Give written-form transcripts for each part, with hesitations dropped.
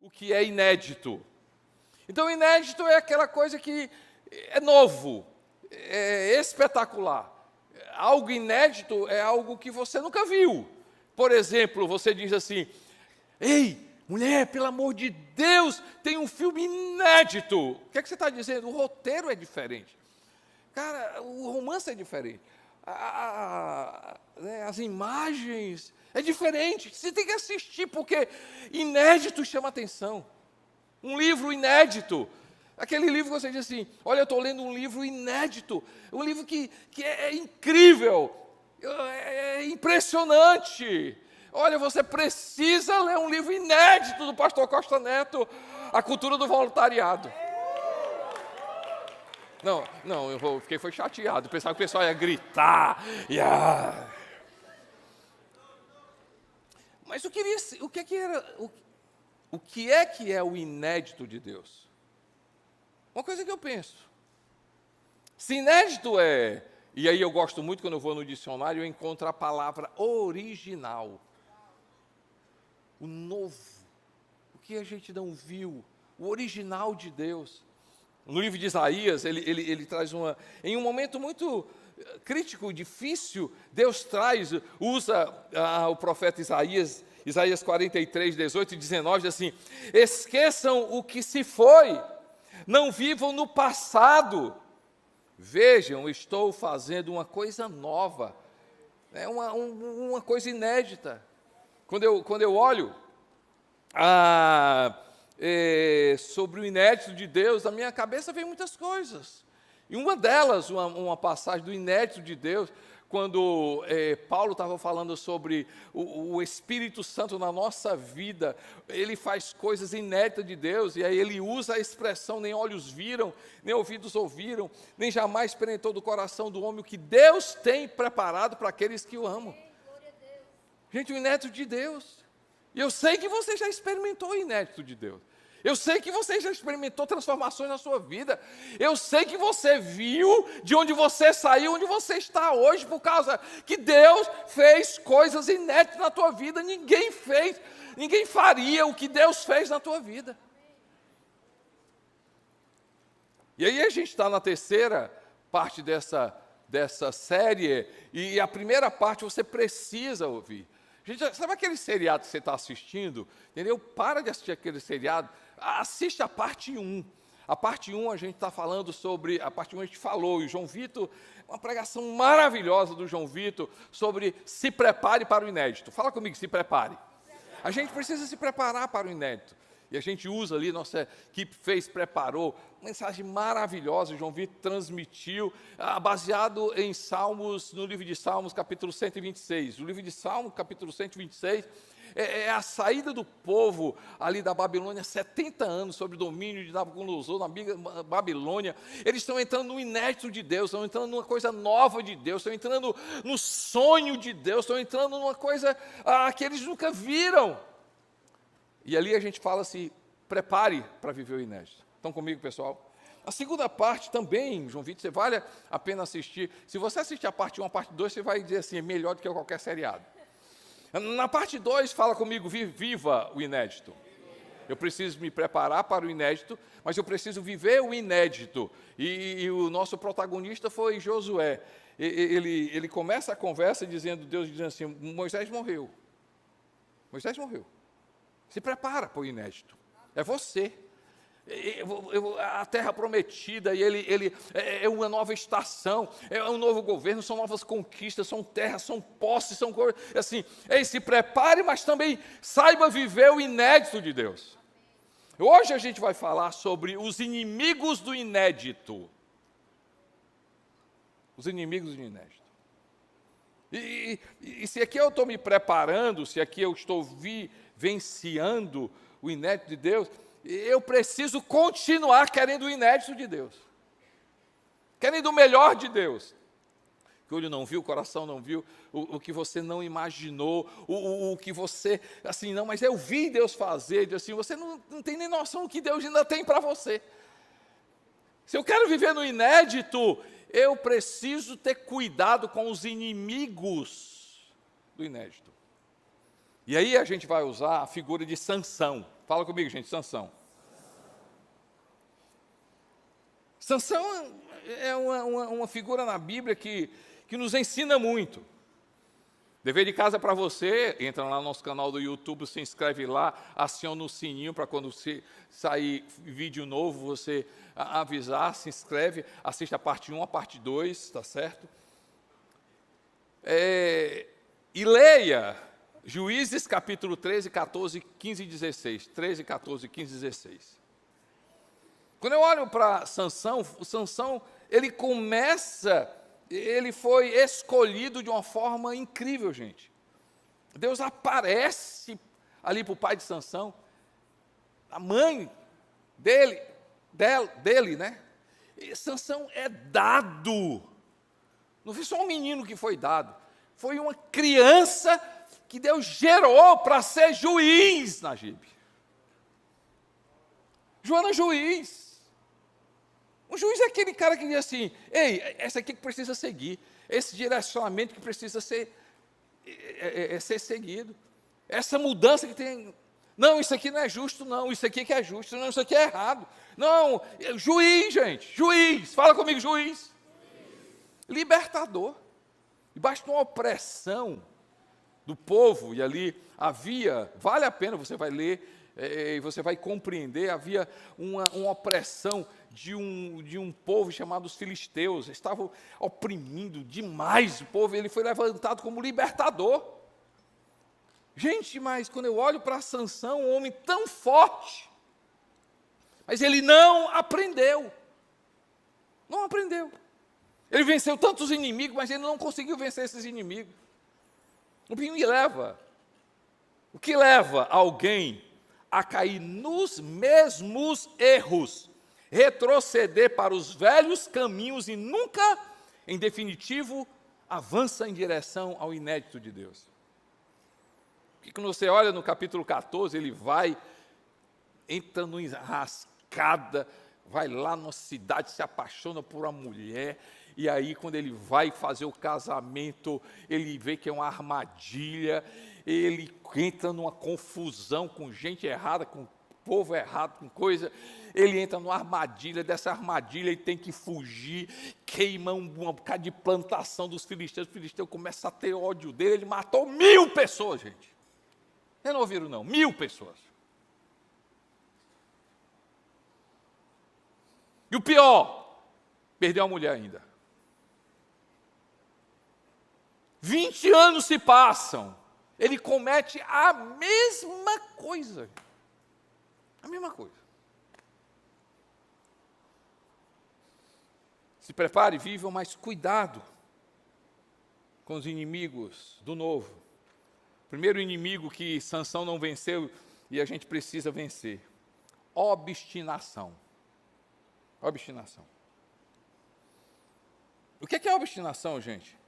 o que é inédito. Então, inédito é aquela coisa que é novo, é espetacular. Algo inédito é algo que você nunca viu. Por exemplo, você diz assim: ei, mulher, pelo amor de Deus, tem um filme inédito. O que é que você está dizendo? O roteiro é diferente. Cara, o romance é diferente. As imagens é diferente. Você tem que assistir, porque inédito chama atenção. Um livro inédito. Aquele livro que você diz assim: olha, eu estou lendo um livro inédito. Um livro que é incrível. É impressionante. Olha, você precisa ler um livro inédito do pastor Costa Neto, A Cultura do Voluntariado. Não, eu fiquei chateado. Pensava que o pessoal ia gritar. Mas o que é o inédito de Deus? Uma coisa que eu penso. Se inédito é, e aí eu gosto muito quando eu vou no dicionário, eu encontro a palavra original. O novo, o que a gente não viu, o original de Deus. No livro de Isaías, ele traz em um momento muito crítico, difícil, Deus usa o profeta Isaías 43, 18 e 19, diz assim: esqueçam o que se foi, não vivam no passado, vejam, estou fazendo uma coisa nova, uma coisa inédita. Quando eu olho sobre o inédito de Deus, na minha cabeça vem muitas coisas. E uma delas, uma passagem do inédito de Deus, quando Paulo estava falando sobre o Espírito Santo na nossa vida, ele faz coisas inéditas de Deus, e aí ele usa a expressão: nem olhos viram, nem ouvidos ouviram, nem jamais penetrou do coração do homem o que Deus tem preparado para aqueles que o amam. Gente, o inédito de Deus. E eu sei que você já experimentou o inédito de Deus. Eu sei que você já experimentou transformações na sua vida. Eu sei que você viu de onde você saiu, onde você está hoje, por causa que Deus fez coisas inéditas na tua vida. Ninguém faria o que Deus fez na tua vida. E aí a gente está na terceira parte dessa série, e a primeira parte você precisa ouvir. Gente, sabe aquele seriado que você está assistindo? Entendeu? Para de assistir aquele seriado, assiste a parte 1. A parte 1 a gente está falando sobre, a parte 1 a gente falou, e o João Vitor, uma pregação maravilhosa do João Vitor, sobre se prepare para o inédito. Fala comigo, se prepare. A gente precisa se preparar para o inédito. E a gente usa ali, nossa equipe preparou, uma mensagem maravilhosa, o João Vitor transmitiu, baseado em Salmos, no livro de Salmos, capítulo 126. O livro de Salmos, capítulo 126, é a saída do povo ali da Babilônia, 70 anos sob o domínio de Nabucodonosor na Babilônia. Eles estão entrando no inédito de Deus, estão entrando numa coisa nova de Deus, estão entrando no sonho de Deus, estão entrando numa coisa que eles nunca viram. E ali a gente fala assim: prepare para viver o inédito. Estão comigo, pessoal? A segunda parte também, João Vitor, vale a pena assistir. Se você assistir a parte 1, a parte 2, você vai dizer assim: é melhor do que qualquer seriado. Na parte 2, fala comigo: viva o inédito. Eu preciso me preparar para o inédito, mas eu preciso viver o inédito. E o nosso protagonista foi Josué. Ele começa a conversa Deus dizendo assim: Moisés morreu. Moisés morreu. Se prepara para o inédito. É você. A terra prometida, e ele é uma nova estação, é um novo governo, são novas conquistas, são terras, são posses, são coisas assim. Se prepare, mas também saiba viver o inédito de Deus. Hoje a gente vai falar sobre os inimigos do inédito. Os inimigos do inédito. E se aqui eu estou me preparando, se aqui eu estou vivenciando o inédito de Deus, eu preciso continuar querendo o inédito de Deus, querendo o melhor de Deus, que o olho não viu, o coração não viu, o que você não imaginou, o que você, assim, não, mas eu vi Deus fazer, assim, você não tem nem noção do que Deus ainda tem para você. Se eu quero viver no inédito, eu preciso ter cuidado com os inimigos do inédito. E aí a gente vai usar a figura de Sansão. Fala comigo, gente, Sansão. Sansão é uma figura na Bíblia que nos ensina muito. Dever de casa para você, entra lá no nosso canal do YouTube, se inscreve lá, aciona o sininho para quando sair vídeo novo, você avisar, se inscreve, assista a parte 1, a parte 2, tá certo? E leia Juízes capítulo 13, 14, 15 e 16. 13, 14, 15 e 16. Quando eu olho para Sansão, o Sansão, ele foi escolhido de uma forma incrível, gente. Deus aparece ali para o pai de Sansão, a mãe dele, né? E Sansão é dado. Não foi só um menino que foi dado, foi uma criança que Deus gerou para ser juiz na Gibe. Joana juiz. O juiz é aquele cara que diz assim, ei, essa aqui que precisa seguir, esse direcionamento que precisa ser seguido, essa mudança que tem, não, isso aqui não é justo, não, isso aqui que é justo, não, isso aqui é errado, não, juiz, gente, juiz, fala comigo, juiz, libertador, debaixo de uma opressão do povo, e ali havia, vale a pena, você vai ler, e você vai compreender, havia uma opressão de um povo chamado os filisteus, estavam oprimindo demais o povo, ele foi levantado como libertador. Gente, mas quando eu olho para Sansão, um homem tão forte, mas ele não aprendeu. Não aprendeu. Ele venceu tantos inimigos, mas ele não conseguiu vencer esses inimigos. O que leva alguém a cair nos mesmos erros, retroceder para os velhos caminhos e nunca, em definitivo, avança em direção ao inédito de Deus. Porque quando você olha no capítulo 14, ele entra numa enrascada, vai lá numa cidade, se apaixona por uma mulher, e aí quando ele vai fazer o casamento, ele vê que é uma armadilha, ele entra numa confusão com gente errada, com povo errado, com coisa, ele entra numa armadilha, dessa armadilha ele tem que fugir, queima um bocado de plantação dos filisteus, o filisteu começa a ter ódio dele, ele matou 1000 pessoas, gente. Vocês não ouviram não, 1000 pessoas. E o pior, perdeu a mulher ainda. 20 anos se passam, ele comete a mesma coisa. A mesma coisa. Se prepare, vivam, mas cuidado com os inimigos do novo. Primeiro inimigo que Sansão não venceu e a gente precisa vencer. Obstinação. Obstinação. O que é obstinação, gente?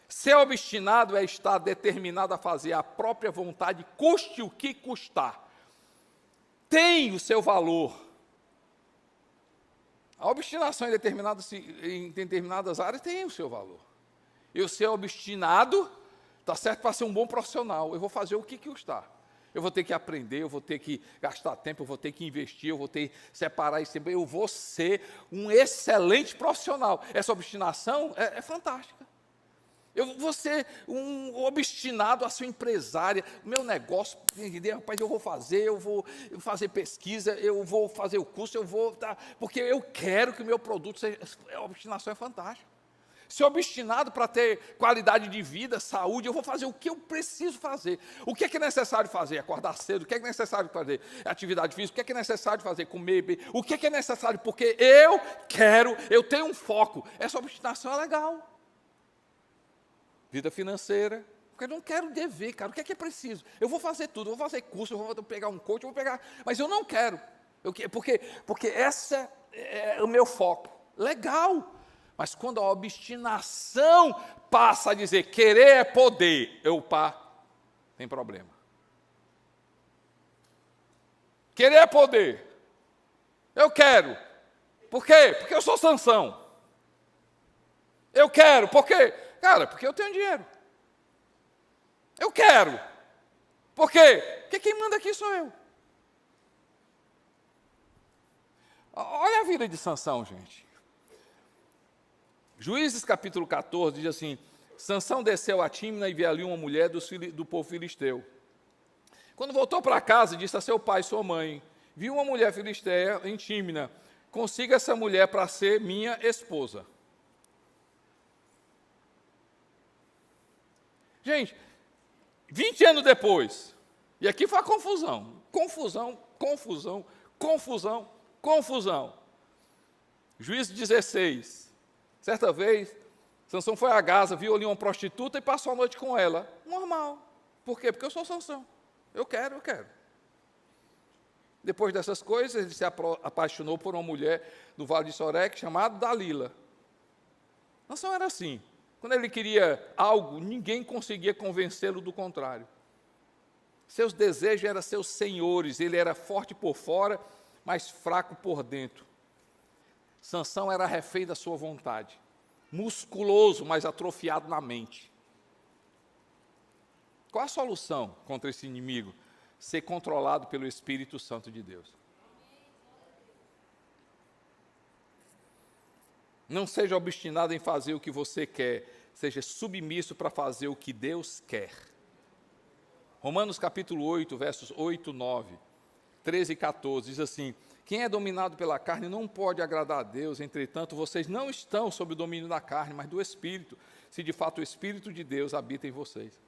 Ser obstinado é estar determinado a fazer a própria vontade, custe o que custar. Tem o seu valor. A obstinação em determinadas áreas tem o seu valor. Eu ser obstinado, está certo para ser um bom profissional. Eu vou fazer o que custar. Eu vou ter que aprender, eu vou ter que gastar tempo, eu vou ter que investir, eu vou ter que separar esse tempo. Eu vou ser um excelente profissional. Essa obstinação é fantástica. Eu vou ser um obstinado a ser empresária, o meu negócio, entendeu? Rapaz, eu vou fazer pesquisa, eu vou fazer o curso, porque eu quero que o meu produto seja, a obstinação é fantástica. Ser obstinado para ter qualidade de vida, saúde, eu vou fazer o que eu preciso fazer. O que é necessário fazer? Acordar cedo, o que é necessário fazer? Atividade física, o que é necessário fazer? Comer, beber, o que é necessário? Porque eu tenho um foco. Essa obstinação é legal. Vida financeira, porque eu não quero dever, cara, o que é preciso? Eu vou fazer tudo, eu vou fazer curso, eu vou pegar um coach, mas eu não quero, porque essa é o meu foco. Legal, mas quando a obstinação passa a dizer, querer é poder, tem problema. Querer é poder, eu quero, por quê? Porque eu sou Sansão. Eu quero, por quê? Cara, porque eu tenho dinheiro. Eu quero. Por quê? Porque quem manda aqui sou eu. vida de Sansão, gente. Juízes capítulo 14 diz assim: Sansão desceu a Tímina e viu ali uma mulher do povo filisteu. Quando voltou para casa, disse a seu pai e sua mãe: viu uma mulher filisteia em Tímina, consiga essa mulher para ser minha esposa. Gente, 20 anos depois, e aqui foi a confusão, confusão. Juízo 16, certa vez, Sansão foi a Gaza, viu ali uma prostituta e passou a noite com ela. Normal. Por quê? Porque eu sou Sansão. Eu quero. Depois dessas coisas, ele se apaixonou por uma mulher do Vale de Soreque, chamada Dalila. Sansão era assim. Quando ele queria algo, ninguém conseguia convencê-lo do contrário. Seus desejos eram seus senhores, ele era forte por fora, mas fraco por dentro. Sansão era refém da sua vontade, musculoso, mas atrofiado na mente. Qual a solução contra esse inimigo? Ser controlado pelo Espírito Santo de Deus. Não seja obstinado em fazer o que você quer, seja submisso para fazer o que Deus quer. Romanos capítulo 8, versos 8, 9, 13 e 14, diz assim: quem é dominado pela carne não pode agradar a Deus, entretanto, vocês não estão sob o domínio da carne, mas do Espírito, se de fato o Espírito de Deus habita em vocês.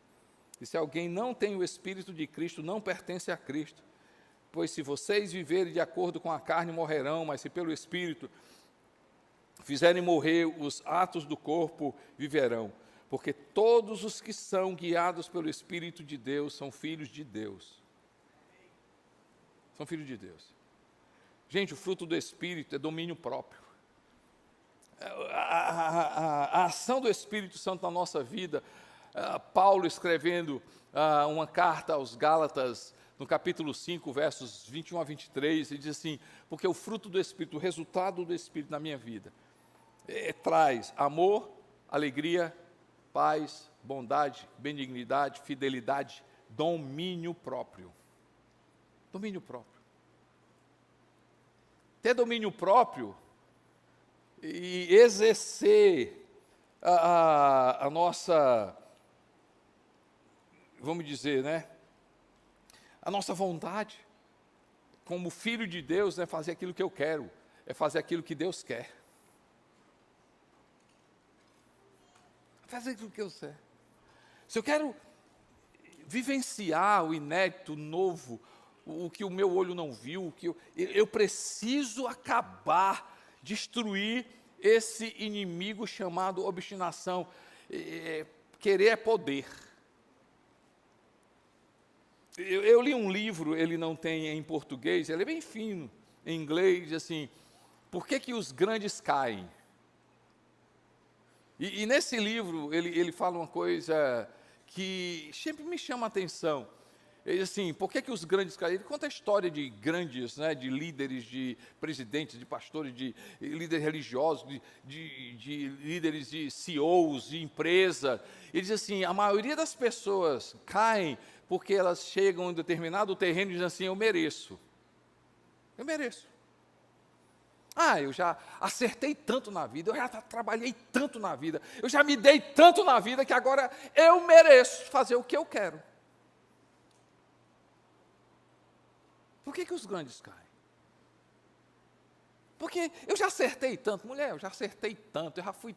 E se alguém não tem o Espírito de Cristo, não pertence a Cristo. Pois se vocês viverem de acordo com a carne, morrerão, mas se pelo Espírito fizerem morrer os atos do corpo, viverão. Porque todos os que são guiados pelo Espírito de Deus são filhos de Deus. São filhos de Deus. Gente, o fruto do Espírito é domínio próprio. A ação do Espírito Santo na nossa vida, Paulo escrevendo uma carta aos Gálatas, no capítulo 5, versos 21 a 23, ele diz assim: porque o fruto do Espírito, o resultado do Espírito na minha vida, traz amor, alegria, paz, bondade, benignidade, fidelidade, domínio próprio. Domínio próprio. Ter domínio próprio e exercer a nossa, vamos dizer, né? A nossa vontade, como filho de Deus, não é fazer aquilo que eu quero, é fazer aquilo que Deus quer. Fazer aquilo que eu sei. Se eu quero vivenciar o inédito, o novo, o que o meu olho não viu, o que eu preciso acabar, destruir esse inimigo chamado obstinação. Querer é poder. Eu li um livro, ele não tem em português, ele é bem fino, em inglês, assim, por que os grandes caem? E nesse livro, ele fala uma coisa que sempre me chama a atenção. Ele diz assim, por que os grandes caem? Ele conta a história de grandes, né, de líderes, de presidentes, de pastores, de líderes religiosos, de líderes de CEOs, de empresa. Ele diz assim, a maioria das pessoas caem porque elas chegam em um determinado terreno e dizem assim, eu mereço. Eu mereço. Eu já acertei tanto na vida, eu já trabalhei tanto na vida, eu já me dei tanto na vida que agora eu mereço fazer o que eu quero. Por que os grandes caem? Porque eu já acertei tanto, mulher, eu já acertei tanto, eu já fui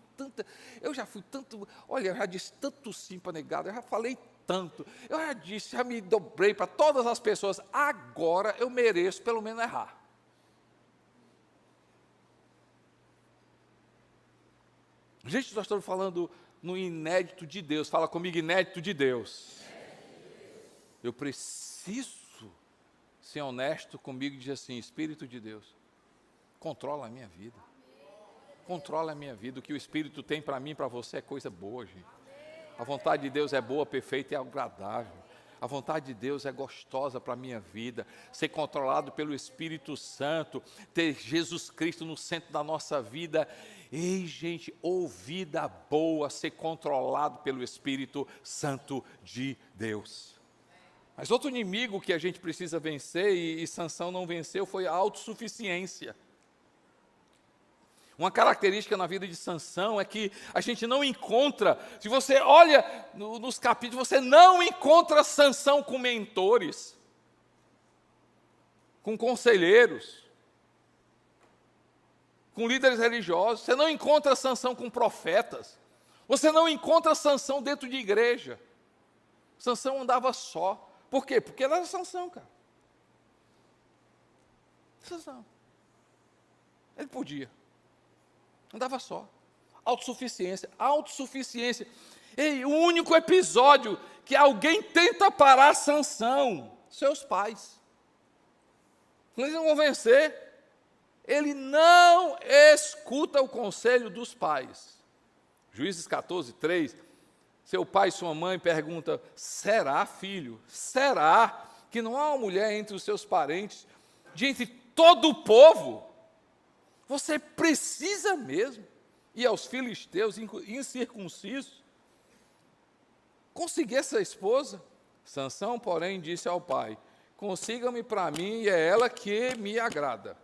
tanto, olha, eu já disse tanto sim para negada, eu já falei tanto, eu já disse, já me dobrei para todas as pessoas, agora eu mereço pelo menos errar. Gente, nós estamos falando no inédito de Deus. Fala comigo, inédito de Deus. Eu preciso ser honesto comigo e dizer assim, Espírito de Deus, controla a minha vida. Controla a minha vida. O que o Espírito tem para mim e para você é coisa boa, gente. A vontade de Deus é boa, perfeita e agradável. A vontade de Deus é gostosa para a minha vida, ser controlado pelo Espírito Santo, ter Jesus Cristo no centro da nossa vida. Ei, gente, vida boa, ser controlado pelo Espírito Santo de Deus. Mas outro inimigo que a gente precisa vencer, e Sansão não venceu, foi a autossuficiência. Uma característica na vida de Sansão é que a gente não encontra, se você olha nos capítulos, você não encontra Sansão com mentores, com conselheiros, com líderes religiosos. Você não encontra Sansão com profetas. Você não encontra Sansão dentro de igreja. Sansão andava só. Por quê? Porque ele era Sansão, cara. Sansão. Ele podia. Andava só. Autossuficiência. Autossuficiência. Ei, o único episódio que alguém tenta parar Sansão, seus pais. Eles não vão vencer. Ele não escuta o conselho dos pais. Juízes 14, 3. Seu pai e sua mãe perguntam: será, filho? Será que não há uma mulher entre os seus parentes, de entre todo o povo? Você precisa mesmo ir aos filisteus incircuncisos conseguir essa esposa? Sansão, porém, disse ao pai: consiga-me para mim, e é ela que me agrada.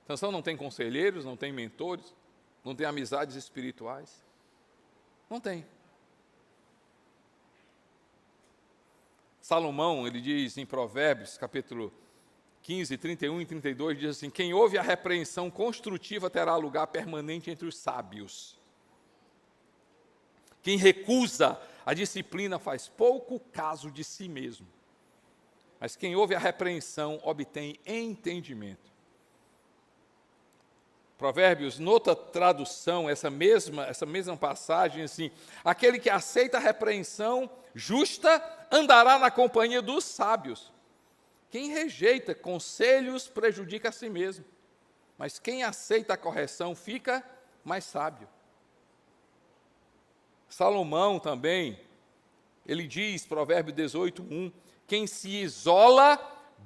Sansão não tem conselheiros, não tem mentores, não tem amizades espirituais. Não tem. Salomão, ele diz em Provérbios, capítulo 15, 31 e 32, diz assim: quem ouve a repreensão construtiva terá lugar permanente entre os sábios. Quem recusa a disciplina faz pouco caso de si mesmo. Mas quem ouve a repreensão obtém entendimento. Provérbios, noutra tradução, essa mesma passagem, assim: aquele que aceita a repreensão justa andará na companhia dos sábios. Quem rejeita conselhos prejudica a si mesmo, mas quem aceita a correção fica mais sábio. Salomão também, ele diz, Provérbio 18, 1, quem se isola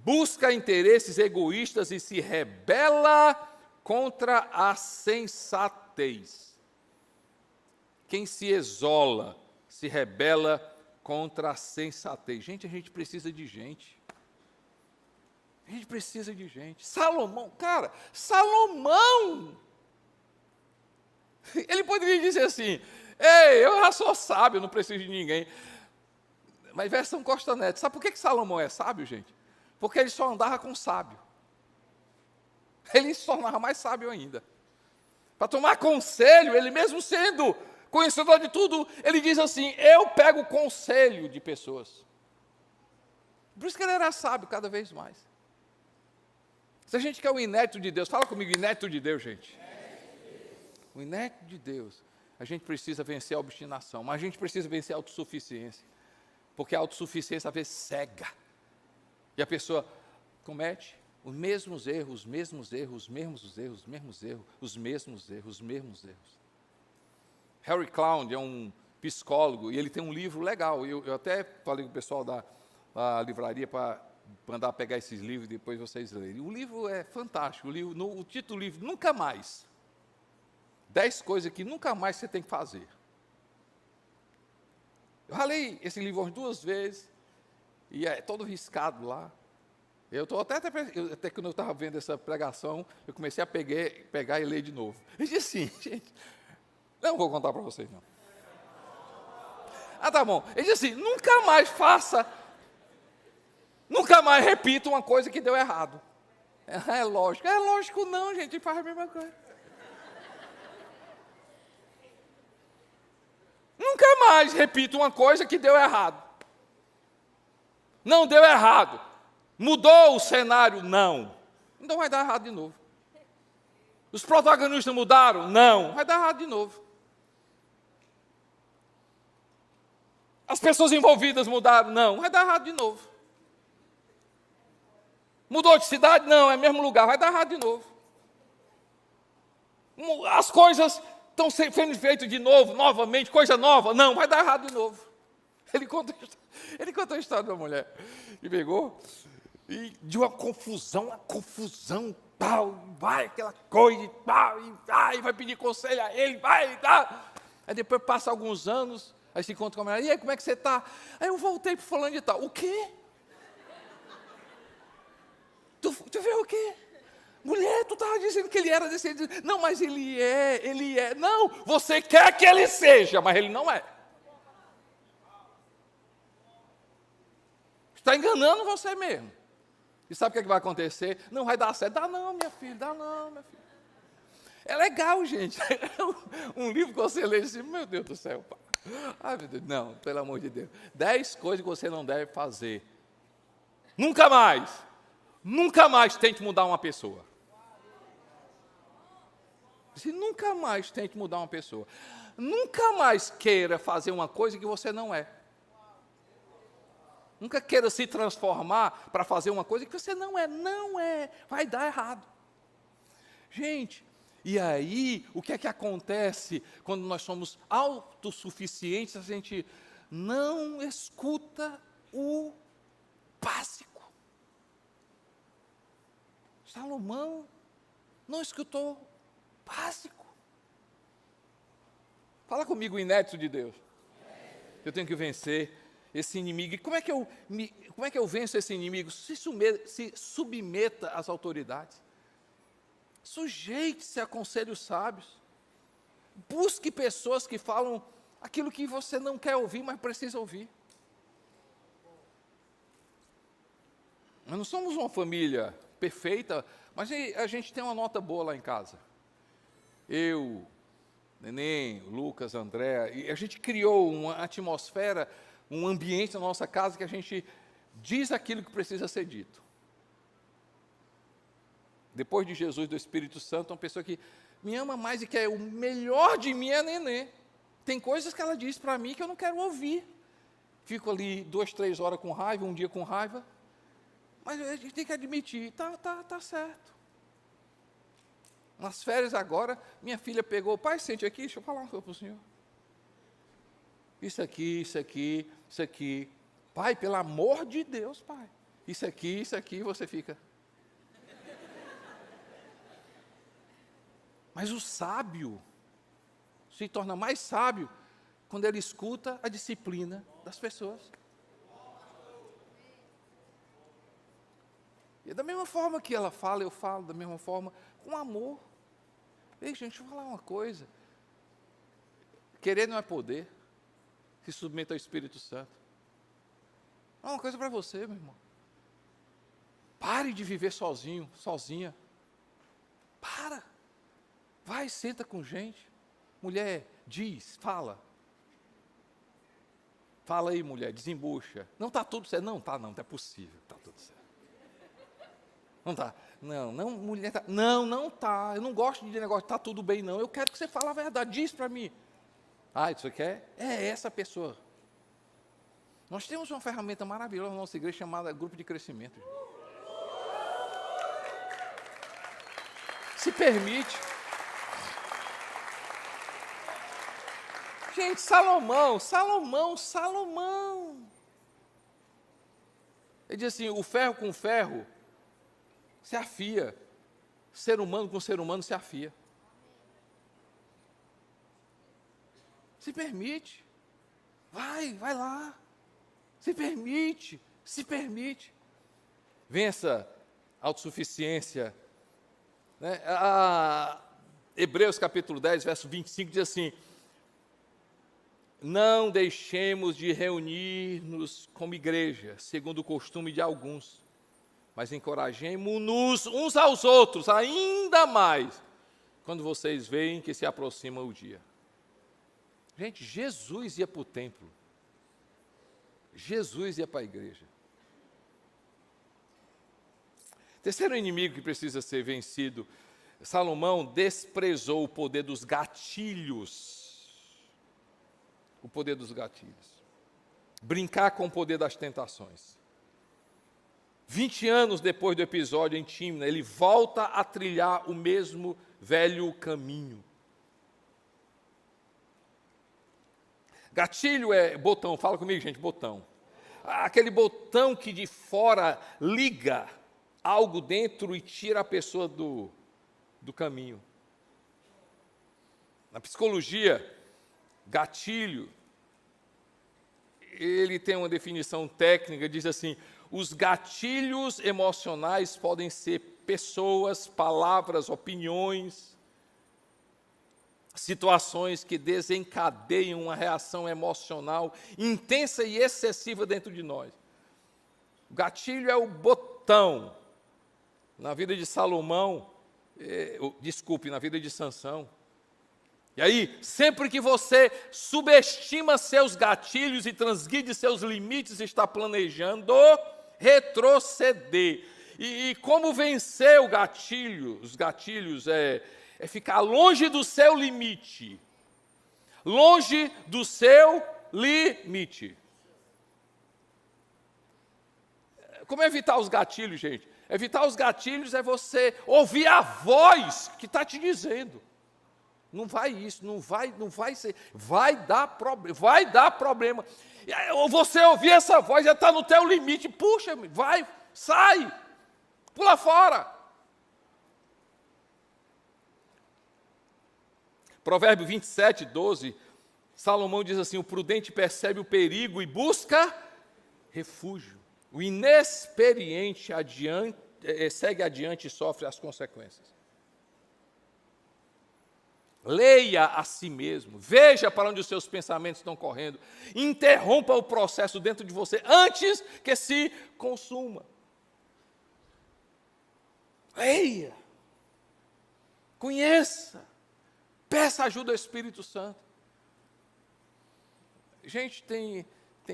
busca interesses egoístas e se rebela contra a sensatez. Quem se isola se rebela contra a sensatez. Gente, a gente precisa de gente. A gente precisa de gente. Salomão, cara, Salomão, ele poderia dizer assim: ei, eu já sou sábio, não preciso de ninguém. Mas versão Costa Neto, sabe por que Salomão é sábio, gente? Porque ele só andava com sábio. Ele se tornava mais sábio ainda. Para tomar conselho, ele mesmo sendo conhecedor de tudo, ele diz assim: eu pego conselho de pessoas. Por isso que ele era sábio cada vez mais. Se a gente quer o inédito de Deus, fala comigo, inédito de Deus, gente. O inédito de Deus, a gente precisa vencer a obstinação, mas a gente precisa vencer a autossuficiência, porque a autossuficiência às vezes cega, e a pessoa comete os mesmos erros, os mesmos erros, os mesmos erros, os mesmos erros, os mesmos erros, os mesmos erros. Harry Clown é um psicólogo, e ele tem um livro legal, eu até falei com o pessoal da livraria para mandar pegar esses livros e depois vocês lerem. O livro é fantástico, o título do livro, Nunca Mais. 10 coisas que nunca mais você tem que fazer. Eu ralei esse livro umas 2 vezes, e é todo riscado lá. Eu estou até quando eu estava vendo essa pregação, eu comecei a pegar e ler de novo. Eu disse assim, gente, não vou contar para vocês, não. Ah, tá bom. Ele disse assim, nunca mais faça, nunca mais repita uma coisa que deu errado. É lógico. É lógico não, gente, faz a mesma coisa. Nunca mais repita uma coisa que deu errado. Não deu errado. Mudou o cenário? Não. Então vai dar errado de novo. Os protagonistas mudaram? Não. Vai dar errado de novo. As pessoas envolvidas mudaram? Não. Vai dar errado de novo. Mudou de cidade? Não, é o mesmo lugar. Vai dar errado de novo. As coisas estão sendo feitas de novo, novamente, coisa nova. Não, vai dar errado de novo. Ele conta a história de uma mulher que pegou e de uma confusão, tal, vai aquela coisa, tal, e vai pedir conselho a ele, vai, tal. Aí depois passa alguns anos, aí se encontra com a mulher, e aí, como é que você está? Aí eu voltei para fulano de tal. O quê? Tu viu o quê? Mulher, tu estava dizendo que ele era descendente. Não, mas ele é. Não, você quer que ele seja, mas ele não é. Está enganando você mesmo. E sabe o que vai acontecer? Não vai dar certo. Dá não, minha filha, dá não, minha filha. É legal, gente. Um livro que você lê e diz, meu Deus do céu. Ai, meu Deus. Não, pelo amor de Deus. 10 coisas que você não deve fazer. Nunca mais tente mudar uma pessoa. Nunca mais tente mudar uma pessoa. Nunca mais queira fazer uma coisa que você não é. Nunca queira se transformar para fazer uma coisa que você não é, vai dar errado. Gente, e aí, o que é que acontece quando nós somos autossuficientes? A gente não escuta o básico. Salomão não escutou o básico. Fala comigo, o inédito de Deus. Eu tenho que vencer esse inimigo. E como é que eu venço esse inimigo? Se submeta às autoridades. Sujeite-se a conselhos sábios. Busque pessoas que falam aquilo que você não quer ouvir, mas precisa ouvir. Nós não somos uma família perfeita, mas a gente tem uma nota boa lá em casa. Eu, Neném, Lucas, André, e a gente criou uma atmosfera, um ambiente na nossa casa que a gente diz aquilo que precisa ser dito. Depois de Jesus, do Espírito Santo, uma pessoa que me ama mais e quer o melhor de mim é a Nenê. Tem coisas que ela diz para mim que eu não quero ouvir. Fico ali 2, 3 horas com raiva, um dia com raiva, mas a gente tem que admitir, tá certo. Nas férias agora, minha filha pegou, pai, sente aqui, deixa eu falar uma coisa para o senhor. Isso aqui. Pai, pelo amor de Deus, pai. Isso aqui, você fica. Mas o sábio se torna mais sábio quando ele escuta a disciplina das pessoas. E da mesma forma que ela fala, eu falo da mesma forma, com amor. Ei, gente, deixa eu falar uma coisa. Querer não é poder. Se submeta ao Espírito Santo. É uma coisa para você, meu irmão. Pare de viver sozinho, sozinha. Para. Vai, senta com gente. Mulher, diz, fala. Fala aí, mulher, desembucha. Não está tudo certo. Não é possível, está tudo certo. Não está. Não, mulher, tá. Não está. Eu não gosto de negócio, está tudo bem, não. Eu quero que você fale a verdade, diz para mim. Ah, isso quer? É essa pessoa. Nós temos uma ferramenta maravilhosa na nossa igreja chamada Grupo de Crescimento. Se permite. Gente, Salomão. Ele diz assim, o ferro com ferro se afia. Ser humano com ser humano se afia. Se permite. Vai lá. Se permite. Vença a autossuficiência. Né? Hebreus capítulo 10, verso 25 diz assim, não deixemos de reunir-nos como igreja, segundo o costume de alguns, mas encorajemo-nos uns aos outros, ainda mais, quando vocês veem que se aproxima o dia. Gente, Jesus ia para o templo. Jesus ia para a igreja. Terceiro inimigo que precisa ser vencido, Salomão desprezou o poder dos gatilhos. O poder dos gatilhos. Brincar com o poder das tentações. 20 anos depois do episódio em Tímina, ele volta a trilhar o mesmo velho caminho. Gatilho é botão, fala comigo, gente, botão. Aquele botão que de fora liga algo dentro e tira a pessoa do caminho. Na psicologia, gatilho, ele tem uma definição técnica, diz assim, os gatilhos emocionais podem ser pessoas, palavras, opiniões, situações que desencadeiam uma reação emocional intensa e excessiva dentro de nós. O gatilho é o botão. Na vida de Salomão, na vida de Sansão. E aí, sempre que você subestima seus gatilhos e transgride seus limites, está planejando retroceder. E como vencer os gatilhos é ficar longe do seu limite. Longe do seu limite. Como evitar os gatilhos, gente? Evitar os gatilhos é você ouvir a voz que está te dizendo. Não vai isso, não vai ser, vai dar problema. Ou você ouvir essa voz, já está no teu limite, puxa, vai, sai, pula fora. Provérbio 27, 12, Salomão diz assim: o prudente percebe o perigo e busca refúgio. O inexperiente segue adiante e sofre as consequências. Leia a si mesmo, veja para onde os seus pensamentos estão correndo, interrompa o processo dentro de você antes que se consuma. Leia, conheça, peça ajuda ao Espírito Santo. Gente, tem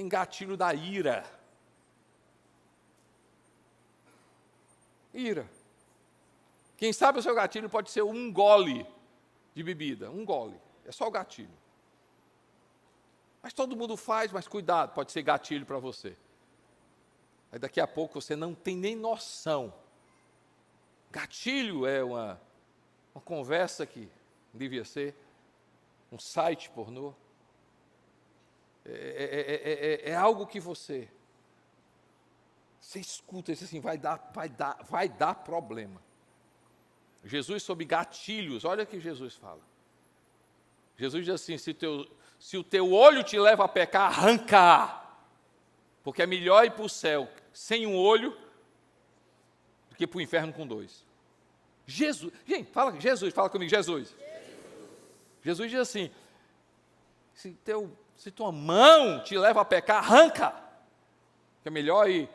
gatilho da ira. Ira. Quem sabe o seu gatilho pode ser um gole de bebida, um gole, é só o gatilho. Mas todo mundo faz, mas cuidado, pode ser gatilho para você. Aí daqui a pouco você não tem nem noção. Gatilho é uma conversa que devia ser, um site pornô. É algo que você escuta e diz assim, vai dar problema. Jesus sobre gatilhos, olha o que Jesus fala. Jesus diz assim, se o teu olho te leva a pecar, arranca, porque é melhor ir para o céu sem um olho do que para o inferno com dois. Jesus, gente, fala comigo, Jesus. Jesus diz assim, se tua mão te leva a pecar, arranca, porque é melhor ir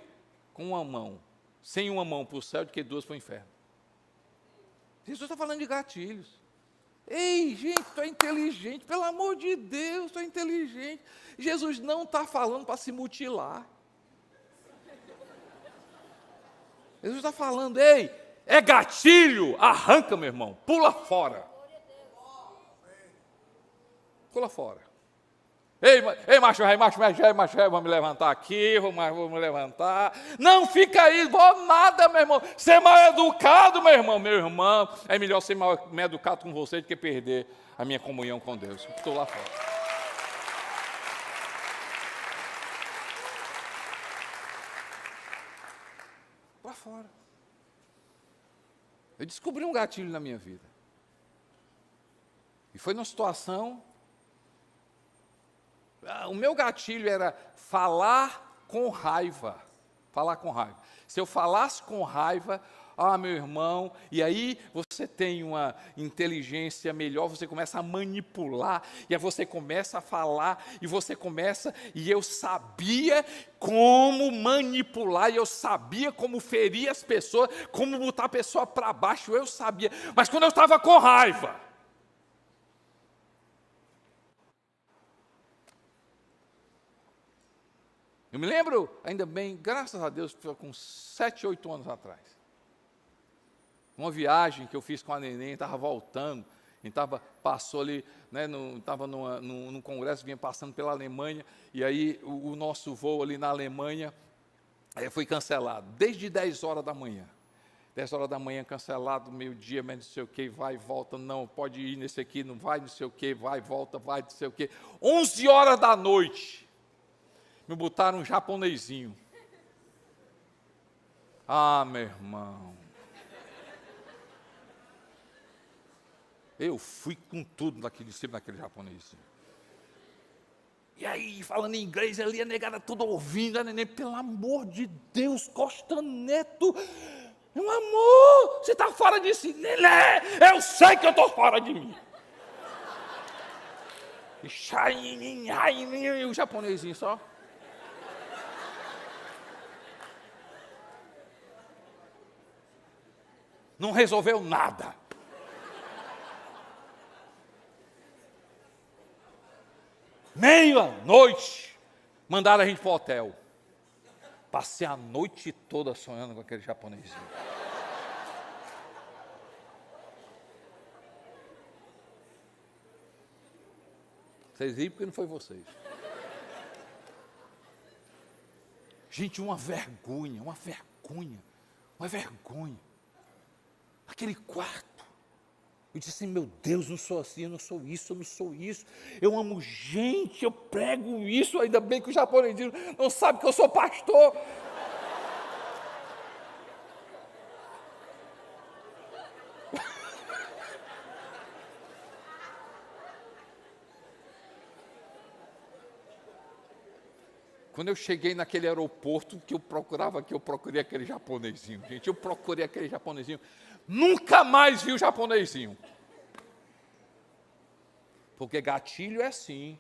com uma mão, sem uma mão para o céu do que duas para o inferno. Jesus está falando de gatilhos. Ei, gente, tu é inteligente, pelo amor de Deus, tu é inteligente. Jesus não está falando para se mutilar. Jesus está falando, ei, é gatilho, arranca, meu irmão, pula fora. Pula fora. Ei, macho velho, vamos me levantar aqui, vamos me levantar. Não, fica aí, vou nada, meu irmão. Ser mal educado, meu irmão. É melhor ser mal educado com você do que perder a minha comunhão com Deus. Estou lá fora. Lá fora. Eu descobri um gatilho na minha vida. E foi numa situação. O meu gatilho era falar com raiva. Falar com raiva. Se eu falasse com raiva, meu irmão, e aí você tem uma inteligência melhor, você começa a manipular, e aí você começa a falar, e eu sabia como manipular, e eu sabia como ferir as pessoas, como botar a pessoa para baixo, eu sabia. Mas quando eu estava com raiva, eu me lembro, ainda bem, graças a Deus, foi com 7, 8 anos atrás. Uma viagem que eu fiz com a neném, estava voltando, passou ali, né, estava num congresso, vinha passando pela Alemanha, e aí o nosso voo ali na Alemanha foi cancelado, desde 10 horas da manhã. 10 horas da manhã cancelado, meio-dia, mas não sei o que, vai e volta, não, pode ir nesse aqui, não vai, não sei o que, vai, volta, vai, não sei o que. 11 horas da noite. Me botaram um japonesinho. Meu irmão. Eu fui com tudo de cima daquele japonesinho. E aí, falando em inglês ali, a negada tudo ouvindo, a neném, pelo amor de Deus, Costa Neto, meu amor, você está fora de si. Nenê, eu sei que eu estou fora de mim. E o japonesinho só. Não resolveu nada. Meia-noite, mandaram a gente para o hotel. Passei a noite toda sonhando com aquele japonesinho. Vocês riram porque não foi vocês. Gente, uma vergonha. Aquele quarto. Eu disse assim, meu Deus, não sou assim, eu não sou isso. Eu amo gente, eu prego isso, ainda bem que o japonesinho não sabe que eu sou pastor. Quando eu cheguei naquele aeroporto que eu procurei aquele japonesinho. Gente, eu procurei aquele japonesinho. Nunca mais vi o japonesinho. Porque gatilho é assim.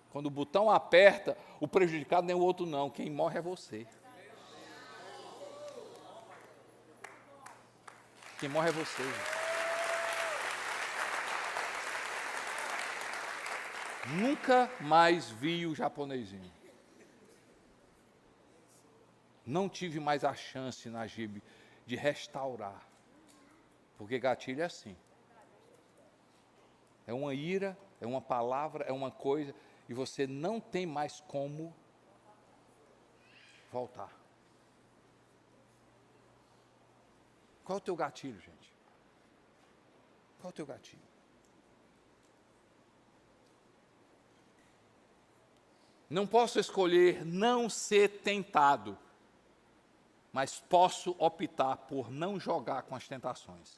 Quando o botão aperta, o prejudicado nem o outro não. Quem morre é você. Quem morre é você. Nunca mais vi o japonesinho. Não tive mais a chance, Najib, de restaurar. Porque gatilho é assim. É uma ira, é uma palavra, é uma coisa, e você não tem mais como voltar. Qual é o teu gatilho, gente? Qual é o teu gatilho? Não posso escolher não ser tentado, mas posso optar por não jogar com as tentações.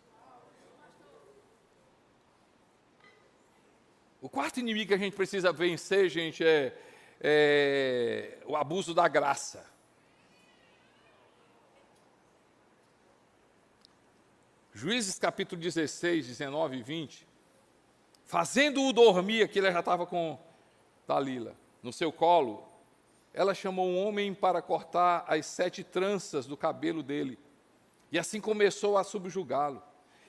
O quarto inimigo que a gente precisa vencer, gente, é o abuso da graça. Juízes capítulo 16, 19 e 20, fazendo-o dormir, aqui ela já estava com Dalila no seu colo, ela chamou um homem para cortar as 7 tranças do cabelo dele, e assim começou a subjugá-lo,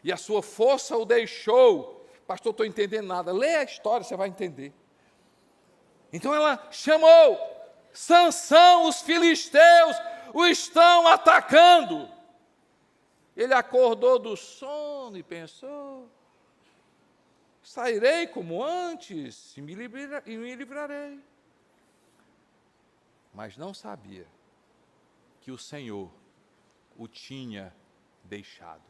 e a sua força o deixou. Pastor, estou entendendo nada. Lê a história, você vai entender. Então ela chamou, Sansão, os filisteus o estão atacando. Ele acordou do sono e pensou, sairei como antes e me livrarei. Mas não sabia que o Senhor o tinha deixado.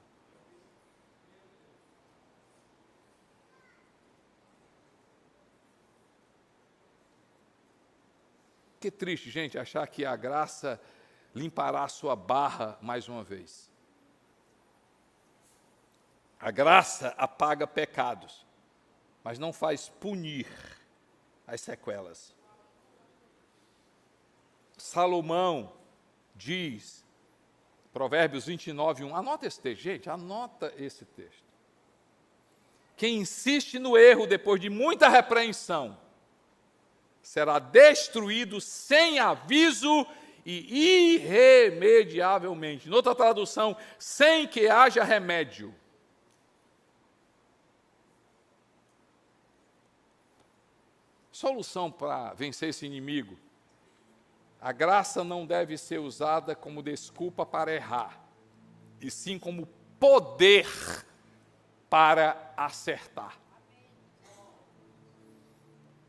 Que triste, gente, achar que a graça limpará a sua barra mais uma vez. A graça apaga pecados, mas não faz punir as sequelas. Salomão diz, Provérbios 29, 1, anota esse texto, gente, anota esse texto. Quem insiste no erro depois de muita repreensão, será destruído sem aviso e irremediavelmente. Noutra tradução, sem que haja remédio. Solução para vencer esse inimigo. A graça não deve ser usada como desculpa para errar, e sim como poder para acertar.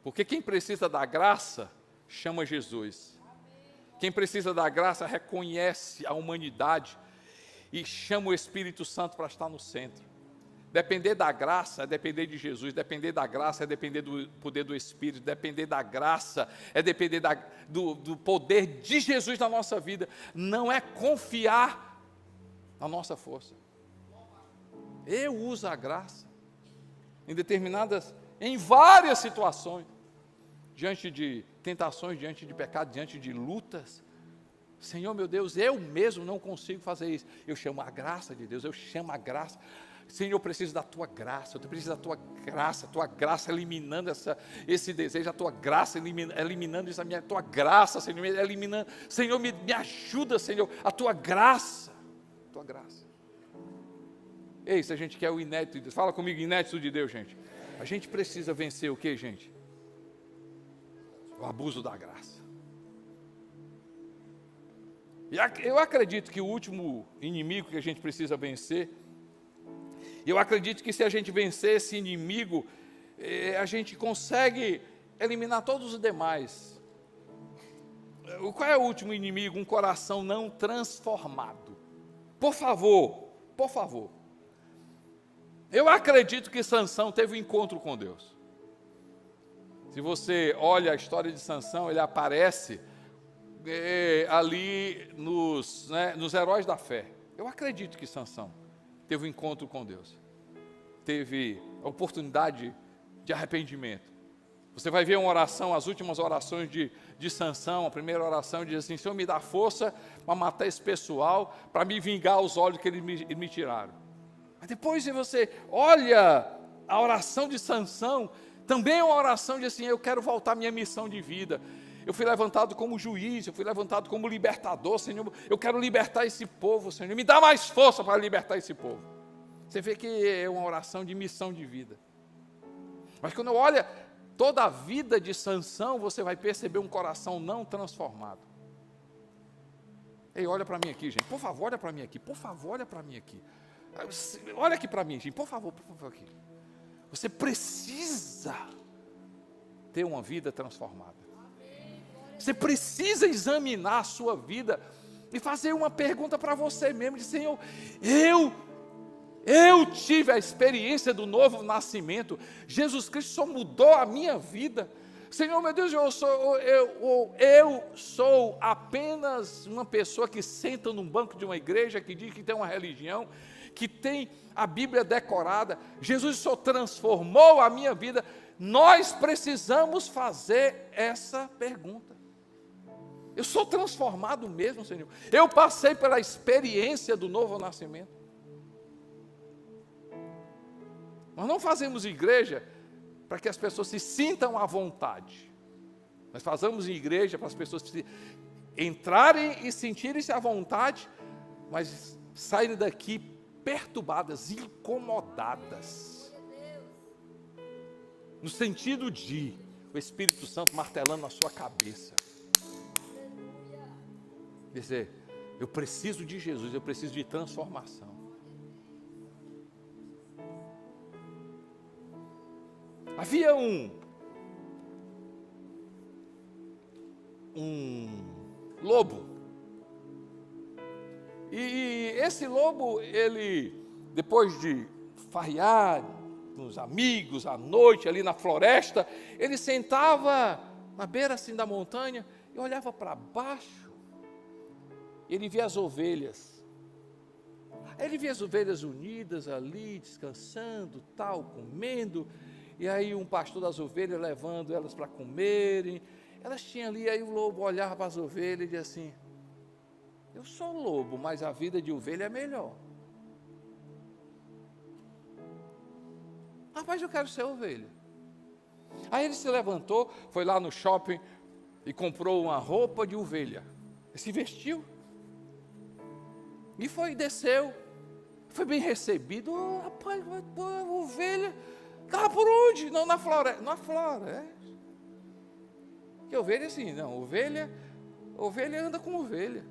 Porque quem precisa da graça, chama Jesus. Quem precisa da graça, reconhece a humanidade e chama o Espírito Santo para estar no centro. Depender da graça é depender de Jesus, depender da graça é depender do poder do Espírito, depender da graça é depender do poder de Jesus na nossa vida. Não é confiar na nossa força. Eu uso a graça. Em determinadas em várias situações, diante de tentações, diante de pecado, diante de lutas. Senhor, meu Deus, eu mesmo não consigo fazer isso. Eu chamo a graça de Deus, eu chamo a graça. Senhor, eu preciso da tua graça, eu preciso da tua graça eliminando esse desejo, a tua graça eliminando isso, a tua graça, Senhor, eliminando. Senhor, me ajuda, Senhor, a tua graça. Ei, se a gente quer o inédito de Deus, fala comigo, inédito de Deus, gente. A gente precisa vencer o que, gente? O abuso da graça. E eu acredito que o último inimigo que a gente precisa vencer, eu acredito que se a gente vencer esse inimigo, a gente consegue eliminar todos os demais. Qual é o último inimigo? Um coração não transformado. Por favor. Eu acredito que Sansão teve um encontro com Deus. Se você olha a história de Sansão, ele aparece ali nos heróis da fé. Eu acredito que Sansão teve um encontro com Deus. Teve a oportunidade de arrependimento. Você vai ver uma oração, as últimas orações de Sansão, a primeira oração diz assim: Senhor, me dá força para matar esse pessoal, para me vingar os olhos que eles me tiraram. Mas depois, se você olha a oração de Sansão, também é uma oração de assim: eu quero voltar à minha missão de vida. Eu fui levantado como juiz, eu fui levantado como libertador, Senhor, eu quero libertar esse povo, Senhor, me dá mais força para libertar esse povo. Você vê que é uma oração de missão de vida. Mas quando olha toda a vida de Sansão, você vai perceber um coração não transformado. Ei, olha para mim aqui, gente, por favor, olha para mim aqui, olha aqui para mim, gente, por favor aqui. Você precisa ter uma vida transformada. Você precisa examinar a sua vida e fazer uma pergunta para você mesmo, de Senhor, eu tive a experiência do novo nascimento, Jesus Cristo só mudou a minha vida. Senhor, meu Deus, eu sou apenas uma pessoa que senta num banco de uma igreja, que diz que tem uma religião, que tem a Bíblia decorada. Jesus só transformou a minha vida. Nós precisamos fazer essa pergunta. Eu sou transformado mesmo, Senhor? Eu passei pela experiência do novo nascimento. Nós não fazemos igreja para que as pessoas se sintam à vontade. Nós fazemos igreja para as pessoas entrarem e sentirem-se à vontade, mas saírem daqui perturbadas, incomodadas. No sentido de o Espírito Santo martelando na sua cabeça. Dizer, eu preciso de Jesus, eu preciso de transformação. Havia um lobo. E esse lobo, ele, depois de farrear com os amigos, à noite, ali na floresta, ele sentava na beira assim da montanha e olhava para baixo. Ele via as ovelhas. Ele via as ovelhas unidas ali, descansando, tal, comendo. E aí um pastor das ovelhas levando elas para comerem. Elas tinham ali, aí o lobo olhava para as ovelhas e dizia assim: eu sou lobo, mas a vida de ovelha é melhor. Rapaz, eu quero ser ovelha. Aí ele se levantou, foi lá no shopping e comprou uma roupa de ovelha. Ele se vestiu. E foi, desceu. Foi bem recebido. Oh, rapaz, ovelha. Estava por onde? Não, na floresta. Na floresta. Que ovelha assim, não. Ovelha anda com ovelha.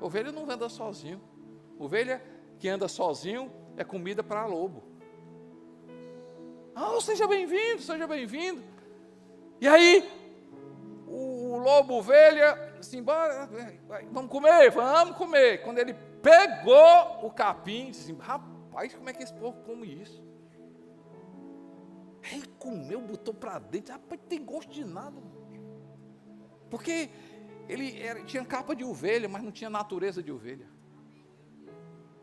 Ovelha não anda sozinho. Ovelha que anda sozinho é comida para lobo. Ah, seja bem-vindo, seja bem-vindo. E aí, o lobo, ovelha, assim, bora, vamos comer. Quando ele pegou o capim, disse assim: rapaz, como é que esse povo come isso? Ele comeu, botou para dentro, rapaz, não tem gosto de nada. Porque ele tinha capa de ovelha, mas não tinha natureza de ovelha.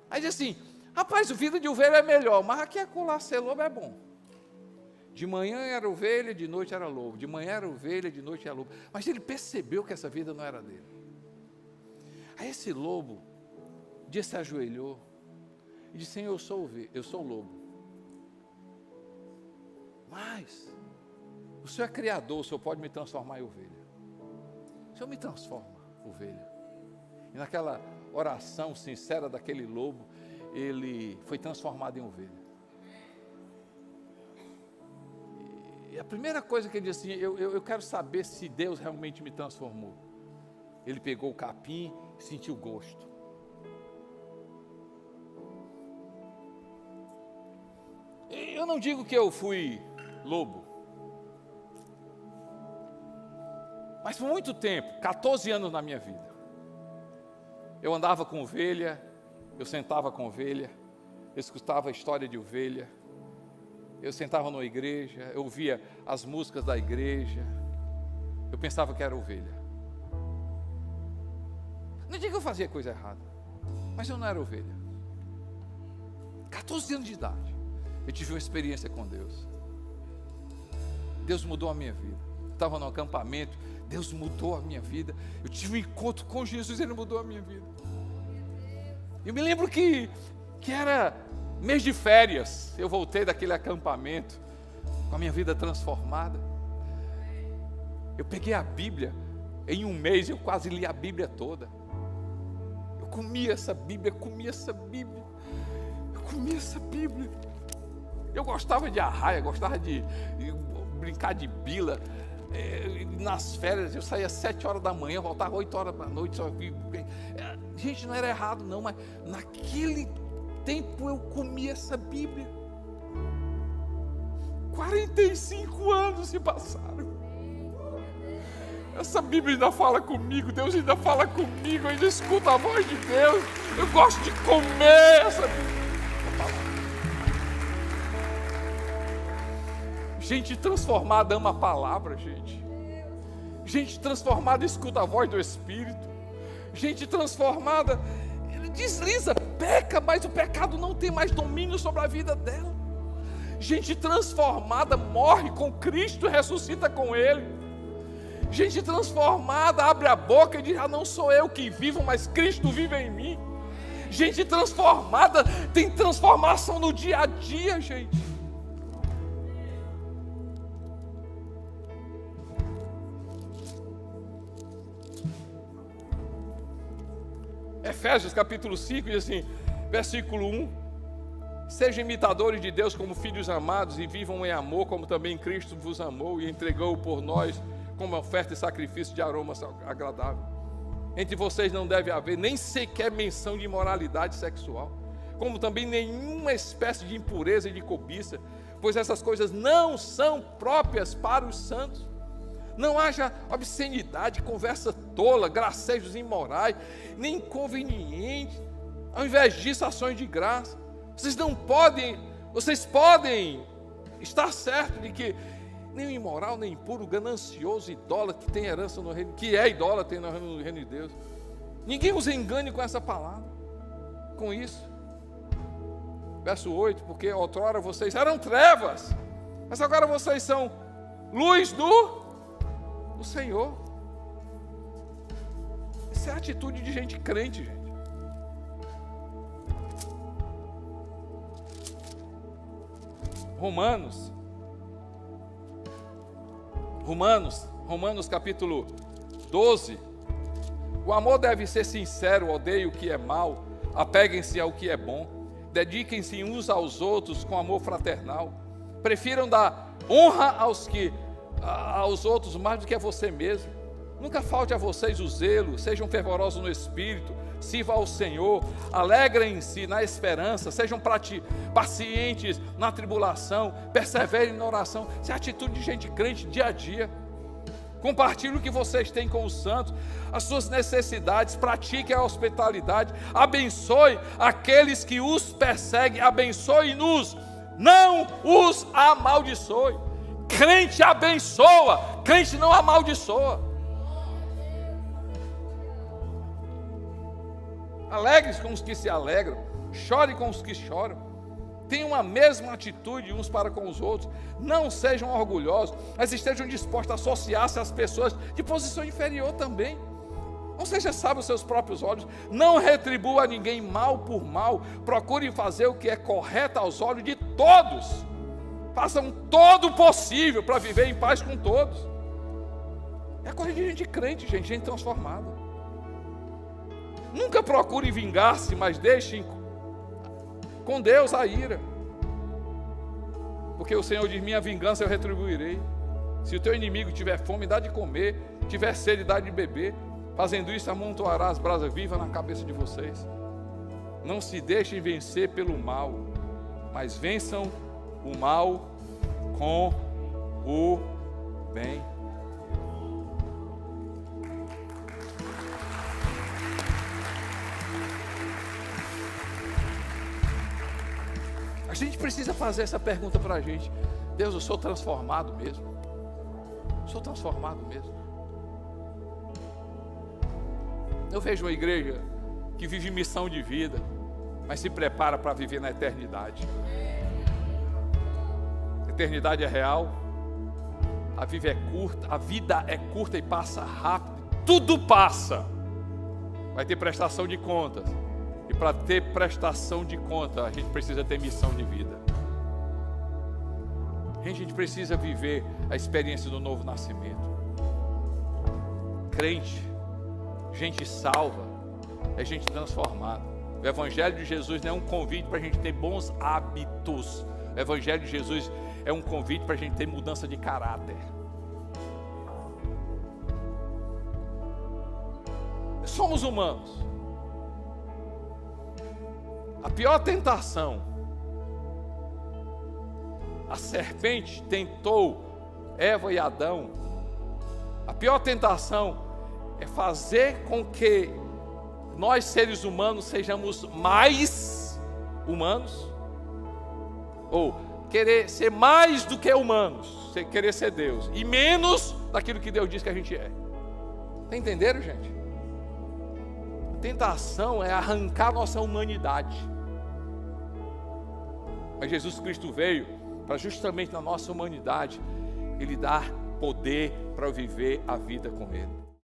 Aí diz assim: rapaz, o vida de ovelha é melhor, mas aqui acolá ser lobo é bom. De manhã era ovelha, de noite era lobo. De manhã era ovelha, de noite era lobo. Mas ele percebeu que essa vida não era dele. Aí esse lobo, um dia se ajoelhou e disse: Senhor, eu sou o lobo. Mas o Senhor é criador, o Senhor pode me transformar em ovelha. O Senhor me transforma, ovelha. E naquela oração sincera daquele lobo, ele foi transformado em ovelha. E a primeira coisa que ele disse assim: eu quero saber se Deus realmente me transformou. Ele pegou o capim e sentiu o gosto. Eu não digo que eu fui lobo, mas por muito tempo, 14 anos na minha vida, eu andava com ovelha, eu sentava com ovelha, eu escutava a história de ovelha, eu sentava numa igreja, eu ouvia as músicas da igreja, eu pensava que era ovelha. Não digo que eu fazia coisa errada, mas eu não era ovelha. 14 anos de idade, eu tive uma experiência com Deus. Deus mudou a minha vida. Eu estava no acampamento, Deus mudou a minha vida. Eu tive um encontro com Jesus, Ele mudou a minha vida. Eu me lembro que era mês de férias, eu voltei daquele acampamento com a minha vida transformada. Eu peguei a Bíblia, em um mês eu quase li a Bíblia toda. Eu comia essa Bíblia. Eu gostava de arraia, gostava de brincar de bila. Nas férias eu saía às 7 horas da manhã, voltava 8 horas da noite. Gente, não era errado não, mas naquele tempo eu comia essa Bíblia. 45 anos se passaram. Essa Bíblia ainda fala comigo, Deus ainda fala comigo, eu ainda escuto a voz de Deus. Eu gosto de comer essa Bíblia. Gente transformada ama a palavra, gente. Gente transformada escuta a voz do Espírito. Gente transformada desliza, peca, mas o pecado não tem mais domínio sobre a vida dela. Gente transformada morre com Cristo e ressuscita com Ele. Gente transformada abre a boca e diz: ah, não sou eu que vivo, mas Cristo vive em mim. Gente transformada tem transformação no dia a dia, gente. Efésios capítulo 5 diz assim, versículo 1: sejam imitadores de Deus como filhos amados e vivam em amor, como também Cristo vos amou e entregou por nós como oferta e sacrifício de aroma agradável. Entre vocês não deve haver nem sequer menção de imoralidade sexual, como também nenhuma espécie de impureza e de cobiça, pois essas coisas não são próprias para os santos. Não haja obscenidade, conversa tola, gracejos imorais, nem inconvenientes. Ao invés disso, ações de graça. Vocês podem estar certos de que nem o imoral, nem impuro, ganancioso, idólatra, que tem herança no reino, que é idólatra no reino de Deus. Ninguém os engane com essa palavra, com isso. Verso 8, porque outrora vocês eram trevas, mas agora vocês são luz do Senhor. Essa é a atitude de gente crente, gente. Romanos capítulo 12. O amor deve ser sincero, odeiem o que é mal, apeguem-se ao que é bom, dediquem-se uns aos outros com amor fraternal, prefiram dar honra aos outros mais do que a você mesmo. Nunca falte a vocês o zelo, sejam fervorosos no espírito, sirvam ao Senhor, alegrem-se na esperança, sejam pacientes na tribulação, perseverem na oração. Essa é a atitude de gente crente dia a dia. Compartilhe o que vocês têm com os santos, as suas necessidades, pratiquem a hospitalidade, abençoe aqueles que os perseguem, abençoe-nos, não os amaldiçoe. Crente abençoa, crente não amaldiçoa. Alegre com os que se alegram, chore com os que choram. Tenham a mesma atitude uns para com os outros. Não sejam orgulhosos, mas estejam dispostos a associar-se às pessoas de posição inferior também. Não seja sábio aos seus próprios olhos. Não retribua a ninguém mal por mal. Procure fazer o que é correto aos olhos de todos. Façam todo o possível para viver em paz com todos. É coisa de gente crente, gente transformada. Nunca procure vingar-se, mas deixem com Deus a ira. Porque o Senhor diz: minha vingança eu retribuirei. Se o teu inimigo tiver fome, dá de comer. Tiver sede, dá de beber. Fazendo isso, amontoará as brasas vivas na cabeça de vocês. Não se deixem vencer pelo mal, mas vençam o mal com o bem. A gente precisa fazer essa pergunta para a gente: Deus, eu sou transformado mesmo? Sou transformado mesmo? Eu vejo uma igreja que vive missão de vida, mas se prepara para viver na eternidade. A eternidade é real, a vida é curta e passa rápido, tudo passa. Vai ter prestação de contas, e para ter prestação de conta, a gente precisa ter missão de vida. A gente precisa viver a experiência do novo nascimento. Crente, gente salva, é gente transformada. O Evangelho de Jesus não é um convite para a gente ter bons hábitos. O Evangelho de Jesus é um convite para a gente ter mudança de caráter. Somos humanos. A pior tentação, a serpente tentou Eva e Adão. A pior tentação é fazer com que nós, seres humanos, sejamos mais humanos, ou querer ser mais do que humanos, querer ser Deus, e menos daquilo que Deus diz que a gente é. Está entendendo, gente? A tentação é arrancar nossa humanidade. Mas Jesus Cristo veio para justamente na nossa humanidade Ele dar poder para viver a vida com Ele.